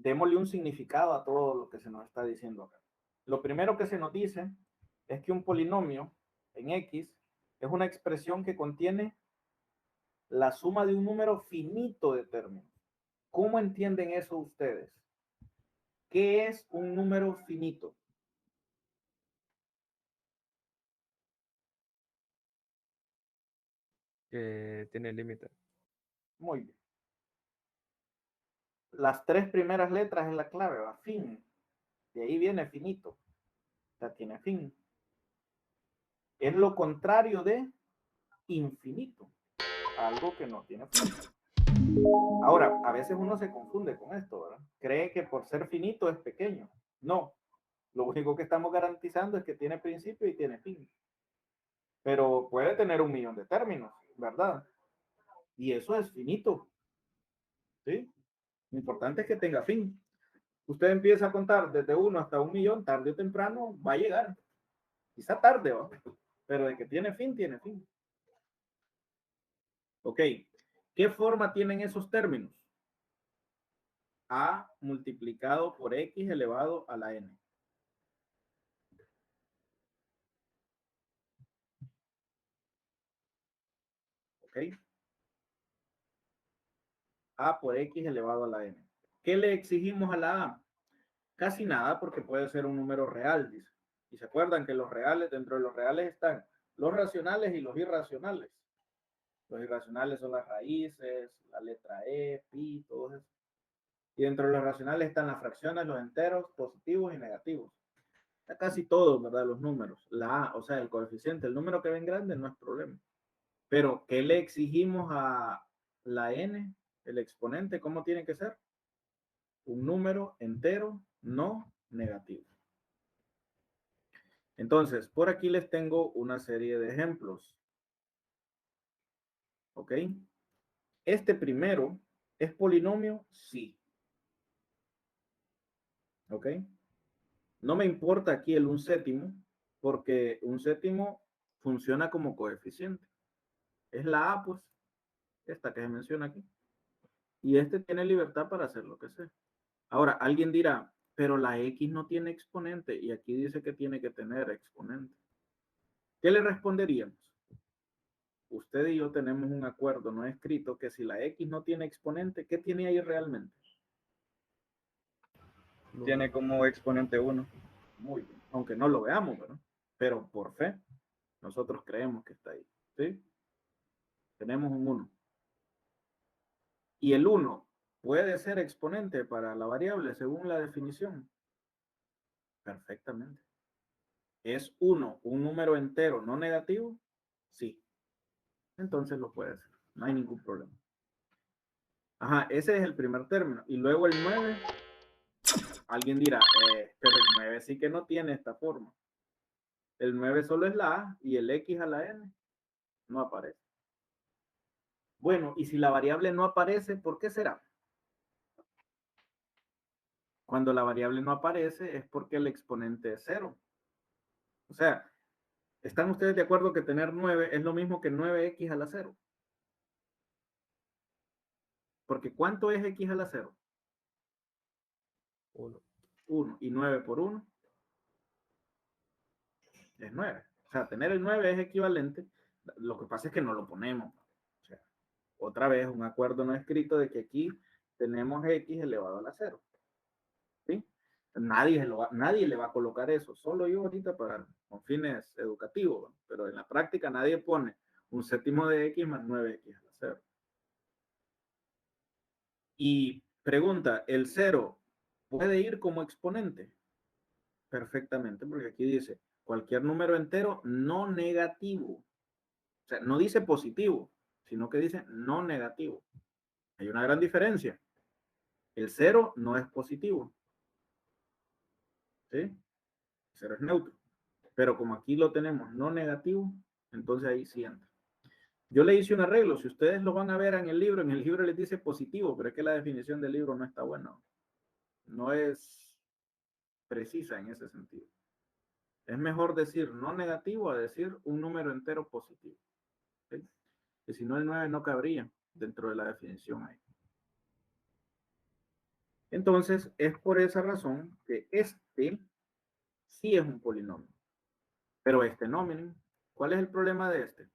démosle un significado a todo lo que se nos está diciendo acá. Lo primero que se nos dice es que un polinomio en X es una expresión que contiene la suma de un número finito de términos. ¿Cómo entienden eso ustedes? ¿Qué es un número finito? Que tiene límite. Muy bien. Las tres primeras letras es la clave, va, fin. De ahí viene finito. Ya tiene fin. Es lo contrario de infinito. Algo que no tiene fin. Ahora, a veces uno se confunde con esto, ¿verdad? Cree que por ser finito es pequeño. No. Lo único que estamos garantizando es que tiene principio y tiene fin. Pero puede tener 1.000.000 de términos, ¿verdad? Y eso es finito. ¿Sí? Lo importante es que tenga fin. Usted empieza a contar desde 1 hasta 1.000.000, tarde o temprano va a llegar. Quizá tarde, ¿va? Pero de que tiene fin, tiene fin. Ok. ¿Qué forma tienen esos términos? A multiplicado por X elevado a la N. ¿Ok? A por X elevado a la N. ¿Qué le exigimos a la A? Casi nada, porque puede ser un número real, dice. Y se acuerdan que los reales, dentro de los reales están los racionales y los irracionales. Los irracionales son las raíces, la letra E, pi, todo eso. Y dentro de los racionales están las fracciones, los enteros, positivos y negativos. Está casi todos, ¿verdad? Los números. La A, o sea, el coeficiente, el número que ven grande no es problema. Pero, ¿qué le exigimos a la N? El exponente, ¿cómo tiene que ser? Un número entero no negativo. Entonces, por aquí les tengo una serie de ejemplos. ¿Ok? Este primero, ¿es polinomio? Sí. ¿Ok? No me importa aquí el 1/7, porque 1/7 funciona como coeficiente. Es la A, pues, esta que se menciona aquí. Y este tiene libertad para hacer lo que sea. Ahora, alguien dirá, pero la X no tiene exponente y aquí dice que tiene que tener exponente. ¿Qué le responderíamos? Usted y yo tenemos un acuerdo no escrito que si la X no tiene exponente, ¿qué tiene ahí realmente? Tiene como exponente 1. Muy bien. Aunque no lo veamos, ¿verdad? Pero por fe, nosotros creemos que está ahí. ¿Sí? Tenemos un 1. Y el 1 puede ser exponente para la variable según la definición. Perfectamente. ¿Es 1 un número entero no negativo? Sí. Entonces lo puede ser. No hay ningún problema. Ajá, ese es el primer término. Y luego el 9, alguien dirá, pero el 9 sí que no tiene esta forma. El 9 solo es la A y el X a la N no aparece. Bueno, y si la variable no aparece, ¿por qué será? Cuando la variable no aparece es porque el exponente es 0. O sea, ¿están ustedes de acuerdo que tener 9 es lo mismo que 9x a la 0? Porque ¿cuánto es x a la 0? 1. 1. Y 9 por 1 es 9. O sea, tener el 9 es equivalente. Lo que pasa es que no lo ponemos. O sea, otra vez un acuerdo no escrito de que aquí tenemos x elevado a la 0. ¿Sí? Nadie le va a colocar eso, solo yo ahorita para con fines educativos, ¿no? Pero en la práctica nadie pone 1/7 de x más 9x a la 0. Y pregunta, ¿el 0 puede ir como exponente? Perfectamente, porque aquí dice cualquier número entero no negativo. O sea, no dice positivo, sino que dice no negativo. Hay una gran diferencia. El 0 no es positivo. ¿Sí? El 0 es neutro. Pero como aquí lo tenemos no negativo, entonces ahí sí entra. Yo le hice un arreglo, si ustedes lo van a ver en el libro les dice positivo, pero es que la definición del libro no está buena. No es precisa en ese sentido. Es mejor decir no negativo a decir un número entero positivo. ¿Sí? Que si no, el 9 no cabría dentro de la definición ahí. Entonces, es por esa razón que este sí es un polinomio. Pero este no, miren. ¿Cuál es el problema de este?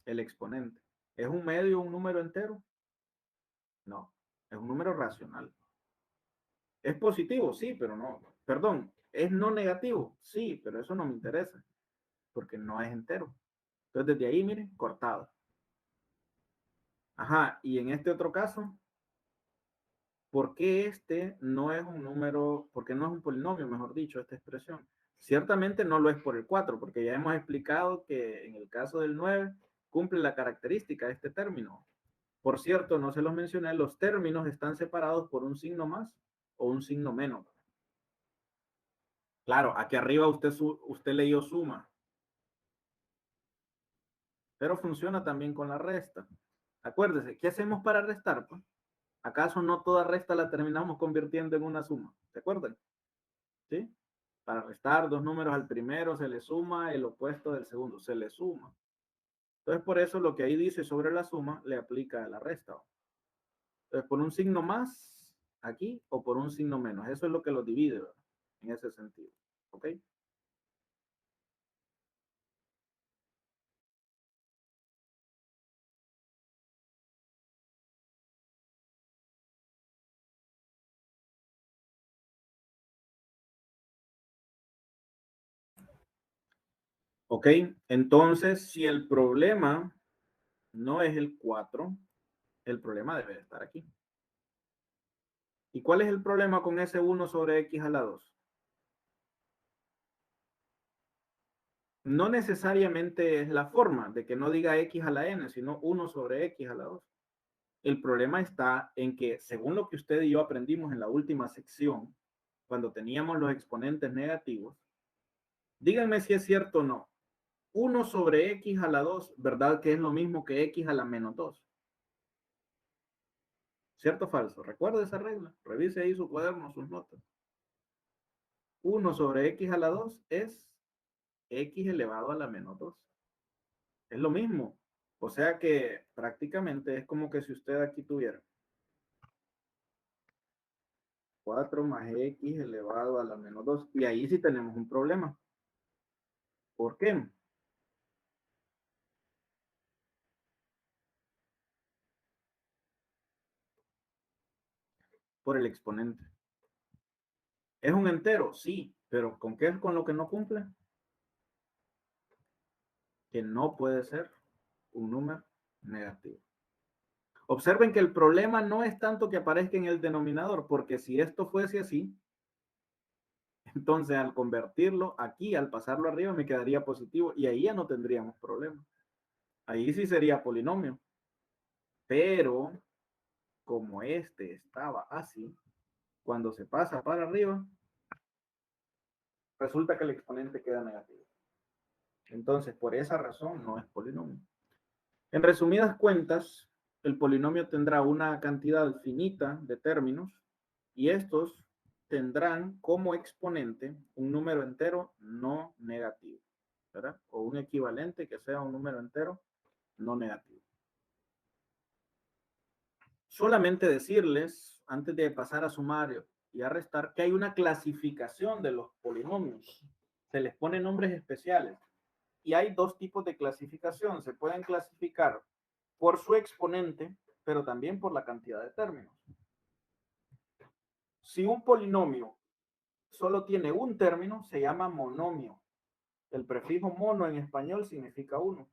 El exponente. ¿Es un medio un número entero? No, es un número racional. ¿Es positivo? Sí, pero no. Perdón, ¿es no negativo? Sí, pero eso no me interesa, porque no es entero. Entonces, desde ahí, miren, cortado. Ajá, y en este otro caso, ¿por qué este no es un número, porque no es un polinomio, mejor dicho, esta expresión? Ciertamente no lo es por el 4, porque ya hemos explicado que en el caso del 9 cumple la característica de este término. Por cierto, no se los mencioné, los términos están separados por un signo más o un signo menos. Claro, aquí arriba usted leyó suma, pero funciona también con la resta. Acuérdese, ¿qué hacemos para restar? Pues? ¿Acaso no toda resta la terminamos convirtiendo en una suma? ¿Se acuerdan? ¿Sí? Para restar dos números al primero se le suma el opuesto del segundo, se le suma. Entonces, por eso lo que ahí dice sobre la suma le aplica a la resta. Entonces, por un signo más aquí o por un signo menos. Eso es lo que lo divide, ¿verdad? En ese sentido. ¿Ok? Ok, entonces si el problema no es el 4, el problema debe estar aquí. ¿Y cuál es el problema con ese 1 sobre x a la 2? No necesariamente es la forma de que no diga x a la n, sino 1 sobre x a la 2. El problema está en que, según lo que usted y yo aprendimos en la última sección, cuando teníamos los exponentes negativos, díganme si es cierto o no. 1 sobre x a la 2, ¿verdad que es lo mismo que x a la menos 2? ¿Cierto o falso? Recuerde esa regla. Revise ahí su cuaderno, sus notas. 1 sobre x a la 2 es x elevado a la menos 2. Es lo mismo. O sea que prácticamente es como que si usted aquí tuviera 4 más x elevado a la menos 2. Y ahí sí tenemos un problema. ¿Por qué? Por el exponente. ¿Es un entero? Sí. ¿Pero con qué es con lo que no cumple? Que no puede ser un número negativo. Observen que el problema no es tanto que aparezca en el denominador, porque si esto fuese así, entonces al convertirlo aquí, al pasarlo arriba, me quedaría positivo y ahí ya no tendríamos problema. Ahí sí sería polinomio. Pero como este estaba así, cuando se pasa para arriba, resulta que el exponente queda negativo. Entonces, por esa razón no es polinomio. En resumidas cuentas, el polinomio tendrá una cantidad finita de términos y estos tendrán como exponente un número entero no negativo, ¿verdad? O un equivalente que sea un número entero no negativo. Solamente decirles, antes de pasar a sumar y a restar, que hay una clasificación de los polinomios. Se les pone nombres especiales. Y hay dos tipos de clasificación. Se pueden clasificar por su exponente, pero también por la cantidad de términos. Si un polinomio solo tiene un término, se llama monomio. El prefijo mono en español significa uno.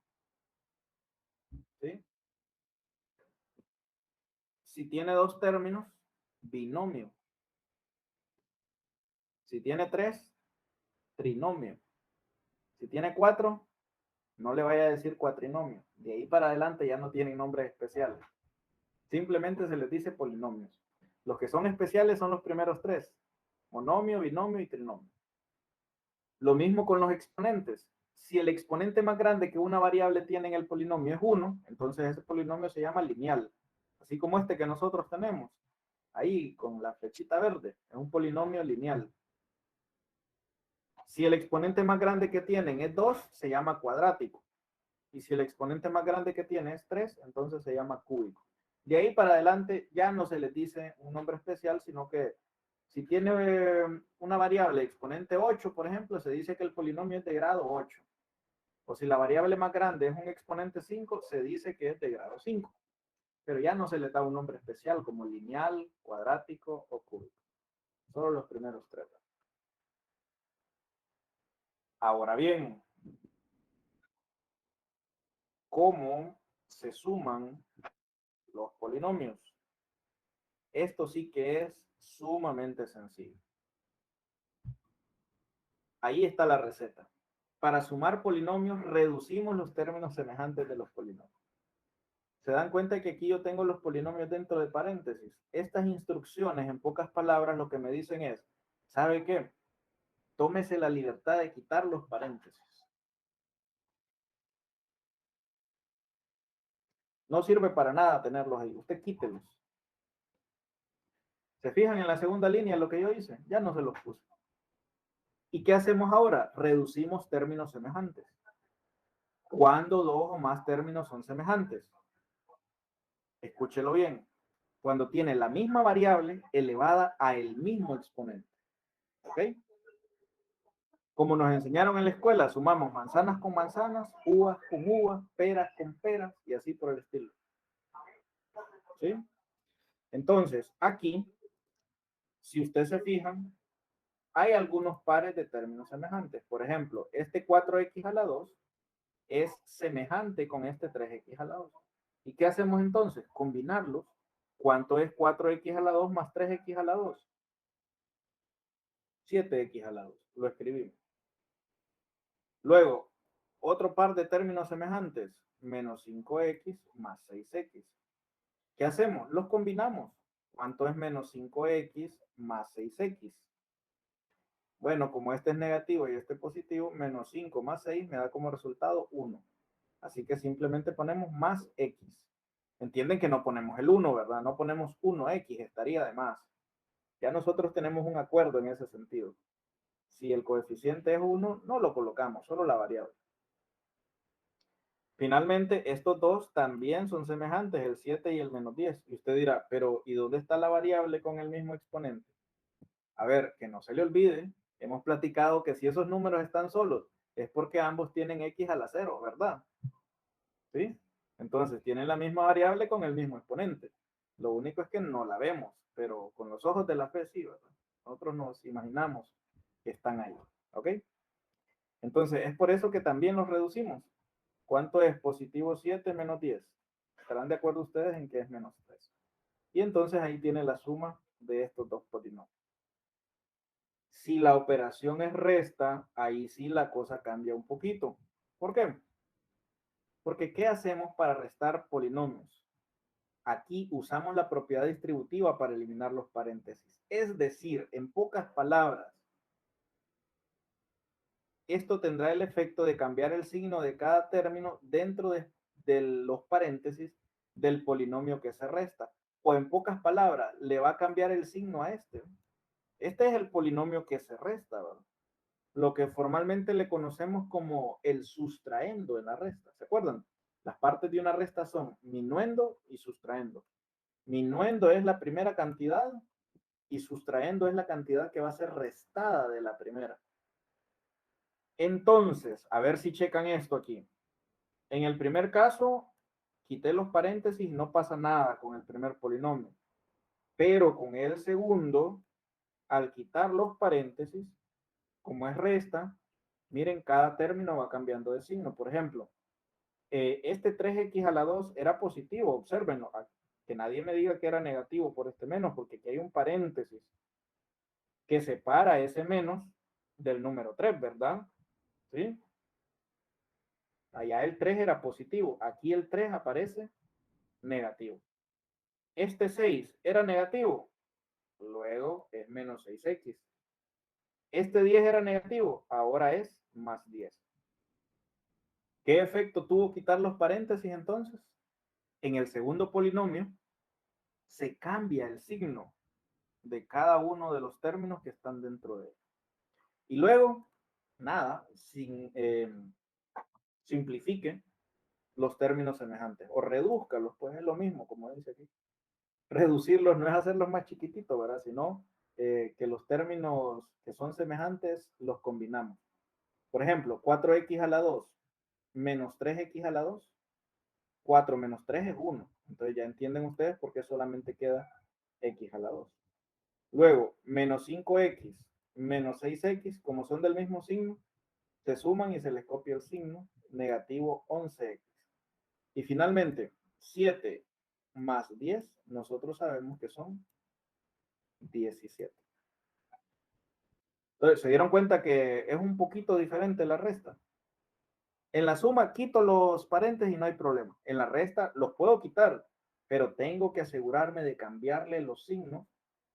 ¿Sí? Si tiene dos términos, binomio. Si tiene tres, trinomio. Si tiene cuatro, no le vaya a decir cuatrinomio. De ahí para adelante ya no tienen nombres especiales. Simplemente se les dice polinomios. Los que son especiales son los primeros tres. Monomio, binomio y trinomio. Lo mismo con los exponentes. Si el exponente más grande que una variable tiene en el polinomio es 1, entonces ese polinomio se llama lineal. Así como este que nosotros tenemos. Ahí con la flechita verde. Es un polinomio lineal. Si el exponente más grande que tienen es 2, se llama cuadrático. Y si el exponente más grande que tiene es 3, entonces se llama cúbico. De ahí para adelante ya no se les dice un nombre especial, sino que si tiene una variable exponente 8, por ejemplo, se dice que el polinomio es de grado 8. O si la variable más grande es un exponente 5, se dice que es de grado 5. Pero ya no se le da un nombre especial como lineal, cuadrático o cúbico. Solo los primeros tres. Ahora bien, ¿cómo se suman los polinomios? Esto sí que es sumamente sencillo. Ahí está la receta. Para sumar polinomios, reducimos los términos semejantes de los polinomios. Se dan cuenta que aquí yo tengo los polinomios dentro de paréntesis. Estas instrucciones, en pocas palabras, lo que me dicen es, ¿sabe qué? Tómese la libertad de quitar los paréntesis. No sirve para nada tenerlos ahí. Usted quítelos. ¿Se fijan en la segunda línea lo que yo hice? Ya no se los puse. ¿Y qué hacemos ahora? Reducimos términos semejantes. ¿Cuándo dos o más términos son semejantes? Escúchelo bien. Cuando tiene la misma variable elevada a el mismo exponente. ¿Ok? Como nos enseñaron en la escuela, sumamos manzanas con manzanas, uvas con uvas, peras con peras y así por el estilo. ¿Sí? Entonces, aquí, si ustedes se fijan, hay algunos pares de términos semejantes. Por ejemplo, este 4x a la 2 es semejante con este 3x a la 2. ¿Y qué hacemos entonces? Combinarlos. ¿Cuánto es 4x a la 2 más 3x a la 2? 7x a la 2. Lo escribimos. Luego, otro par de términos semejantes, menos 5x más 6x. ¿Qué hacemos? Los combinamos. ¿Cuánto es menos 5x más 6x? Bueno, como este es negativo y este positivo, menos 5 más 6 me da como resultado 1. Así que simplemente ponemos más x. Entienden que no ponemos el 1, ¿verdad? No ponemos 1x, estaría de más. Ya nosotros tenemos un acuerdo en ese sentido. Si el coeficiente es 1, no lo colocamos, solo la variable. Finalmente, estos dos también son semejantes, el 7 y el menos 10. Y usted dirá, pero ¿y dónde está la variable con el mismo exponente? A ver, que no se le olvide, hemos platicado que si esos números están solos, es porque ambos tienen x a la 0, ¿verdad? ¿Sí? Entonces, tienen la misma variable con el mismo exponente. Lo único es que no la vemos, pero con los ojos de la fe sí, ¿verdad? Nosotros nos imaginamos que están ahí, ¿ok? Entonces, es por eso que también los reducimos. ¿Cuánto es positivo 7 menos 10? Estarán de acuerdo ustedes en que es menos 3. Y entonces ahí tiene la suma de estos dos polinomios. Si la operación es resta, ahí sí la cosa cambia un poquito. ¿Por qué? Porque ¿qué hacemos para restar polinomios? Aquí usamos la propiedad distributiva para eliminar los paréntesis. Es decir, en pocas palabras, esto tendrá el efecto de cambiar el signo de cada término dentro de los paréntesis del polinomio que se resta. O en pocas palabras, le va a cambiar el signo a este. Este es el polinomio que se resta, ¿verdad? Lo que formalmente le conocemos como el sustraendo en la resta. ¿Se acuerdan? Las partes de una resta son minuendo y sustraendo. Minuendo es la primera cantidad y sustraendo es la cantidad que va a ser restada de la primera. Entonces, a ver si checan esto aquí. En el primer caso, quité los paréntesis, no pasa nada con el primer polinomio. Pero con el segundo, al quitar los paréntesis, como es resta, miren, cada término va cambiando de signo. Por ejemplo, este 3x a la 2 era positivo, observenlo, que nadie me diga que era negativo por este menos, porque aquí hay un paréntesis que separa ese menos del número 3, ¿verdad? ¿Sí? Allá el 3 era positivo, aquí el 3 aparece negativo. Este 6 era negativo, luego es menos 6x. Este 10 era negativo, ahora es más 10. ¿Qué efecto tuvo quitar los paréntesis entonces? En el segundo polinomio se cambia el signo de cada uno de los términos que están dentro de él. Y luego, nada, simplifique, los términos semejantes. O redúzcalos, pues es lo mismo, como dice aquí. Reducirlos no es hacerlos más chiquititos, ¿verdad? Sino que los términos que son semejantes los combinamos. Por ejemplo, 4x a la 2 menos 3x a la 2, 4 menos 3 es 1. Entonces ya entienden ustedes por qué solamente queda x a la 2. Luego, menos 5x menos 6x, como son del mismo signo, se suman y se les copia el signo, negativo 11x. Y finalmente, 7 más 10, nosotros sabemos que son 17. Entonces, ¿se dieron cuenta que es un poquito diferente la resta? En la suma quito los paréntesis y no hay problema. En la resta los puedo quitar, pero tengo que asegurarme de cambiarle los signos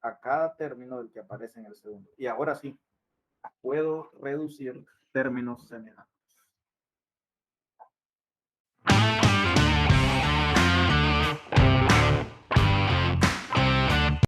a cada término del que aparece en el segundo. Y ahora sí, puedo reducir términos semejantes.